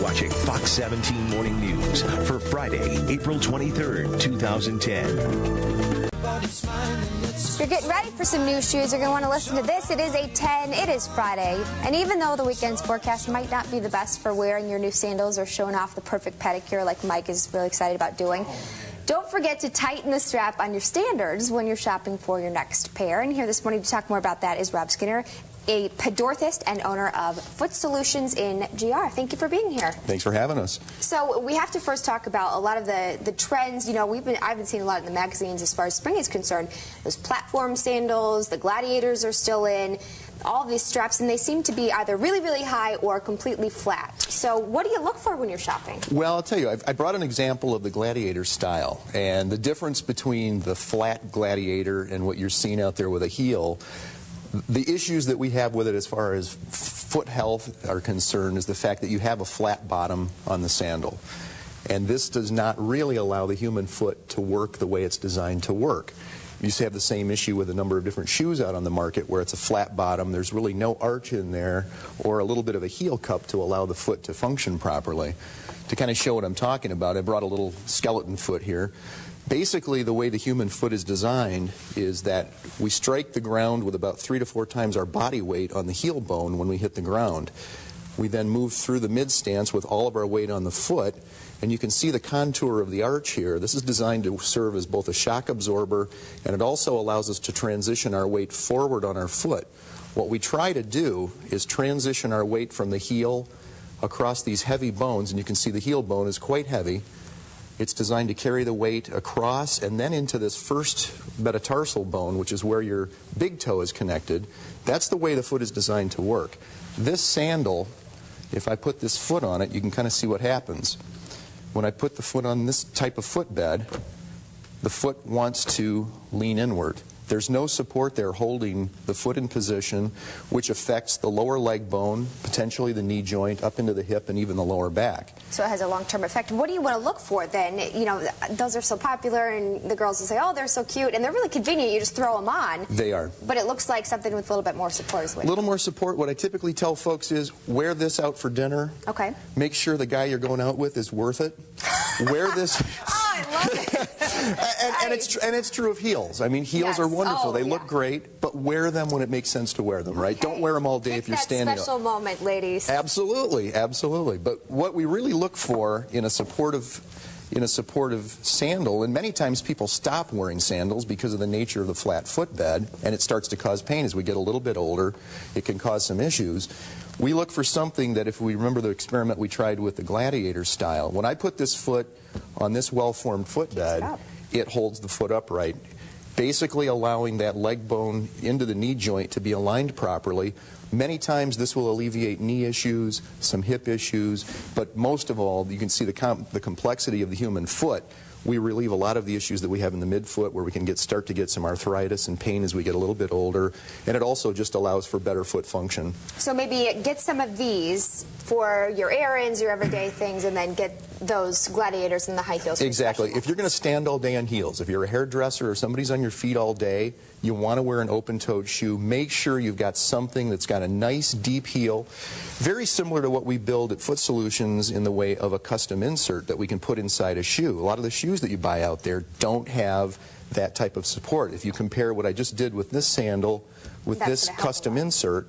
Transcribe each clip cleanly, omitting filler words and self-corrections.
watching Fox 17 Morning News for Friday, April 23rd, 2010. If you're getting ready for some new shoes, you're going to want to listen to this. It is a 10. It is Friday. And even though the weekend's forecast might not be the best for wearing your new sandals or showing off the perfect pedicure like Mike is really excited about doing, don't forget to tighten the strap on your standards when you're shopping for your next pair. And here this morning to talk more about that is Rob Skinner, a pedorthist and owner of Foot Solutions in GR. Thank you for being here. Thanks for having us. So we have to first talk about a lot of the trends. You know, I've been seeing a lot in the magazines as far as spring is concerned. Those platform sandals, the Gladiators are still in, all these straps, and they seem to be either really, really high or completely flat. So what do you look for when you're shopping? Well, I'll tell you, I brought an example of the Gladiator style, and the difference between the flat Gladiator and what you're seeing out there with a heel. The issues that we have with it as far as foot health are concerned is the fact that you have a flat bottom on the sandal. And this does not really allow the human foot to work the way it's designed to work. You used to have the same issue with a number of different shoes out on the market where it's a flat bottom, there's really no arch in there or a little bit of a heel cup to allow the foot to function properly. To kind of show what I'm talking about, I brought a little skeleton foot here. Basically, the way the human foot is designed is that we strike the ground with about 3 to 4 times our body weight on the heel bone when we hit the ground. We then move through the mid stance with all of our weight on the foot, and you can see the contour of the arch here. This is designed to serve as both a shock absorber, and it also allows us to transition our weight forward on our foot. What we try to do is transition our weight from the heel across these heavy bones, and you can see the heel bone is quite heavy. It's designed to carry the weight across and then into this first metatarsal bone, which is where your big toe is connected. That's the way the foot is designed to work. This sandal, if I put this foot on it, you can kind of see what happens. When I put the foot on this type of footbed, the foot wants to lean inward. There's no support there holding the foot in position, which affects the lower leg bone, potentially the knee joint, up into the hip, and even the lower back. So it has a long-term effect. What do you want to look for then? You know, those are so popular, and the girls will say, oh, they're so cute, and they're really convenient. You just throw them on. They are. But it looks like something with a little bit more support is what. A little more support. What I typically tell folks is, wear this out for dinner. Okay. Make sure the guy you're going out with is worth it. Wear this. I love it. and it's true of heels. I mean, heels are wonderful. They look great, but wear them when it makes sense to wear them, right? Okay. Don't wear them all day if you're standing up. Special moment, ladies. Absolutely, absolutely. But what we really look for in a supportive sandal, and many times people stop wearing sandals because of the nature of the flat footbed, and it starts to cause pain as we get a little bit older. It can cause some issues. We look for something that, if we remember the experiment we tried with the Gladiator style, when I put this foot on this well-formed footbed, it holds the foot upright, basically allowing that leg bone into the knee joint to be aligned properly. Many times this will alleviate knee issues, some hip issues, but most of all, you can see the complexity of the human foot. We relieve a lot of the issues that we have in the midfoot, where we can start to get some arthritis and pain as we get a little bit older, and it also just allows for better foot function. So maybe get some of these for your errands, your everyday things, and then get those Gladiators and the high heels. Exactly. If you're going to stand all day on heels, if you're a hairdresser or somebody's on your feet all day, you want to wear an open-toed shoe. Make sure you've got something that's got a nice deep heel, very similar to what we build at Foot Solutions in the way of a custom insert that we can put inside a shoe. A lot of the shoes that you buy out there don't have that type of support. If you compare what I just did with this sandal with this custom insert,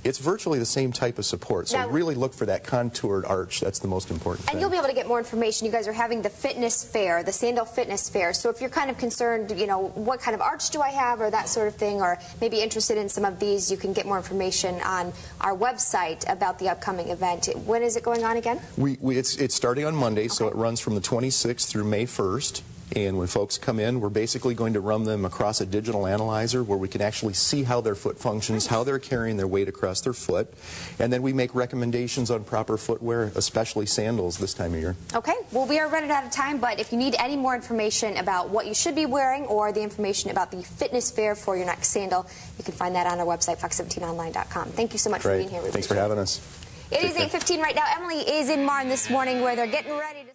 it's virtually the same type of support. So really look for that contoured arch. That's the most important thing. And you'll be able to get more information. You guys are having the fitness fair, the sandal fitness fair. So if you're kind of concerned, you know, what kind of arch do I have, or that sort of thing, or maybe interested in some of these, you can get more information on our website about the upcoming event. When is it going on again? It's starting on Monday, so it runs from the 26th through May 1st. And when folks come in, we're basically going to run them across a digital analyzer where we can actually see how their foot functions, how they're carrying their weight across their foot, and then we make recommendations on proper footwear, especially sandals this time of year. Okay, well, we are running out of time, but if you need any more information about what you should be wearing or the information about the fitness fair for your next sandal, you can find that on our website, fox17online.com. Thank you so much for being here. Thanks for having us. It is 8:15 right now. Emily is in Marne this morning where they're getting ready to...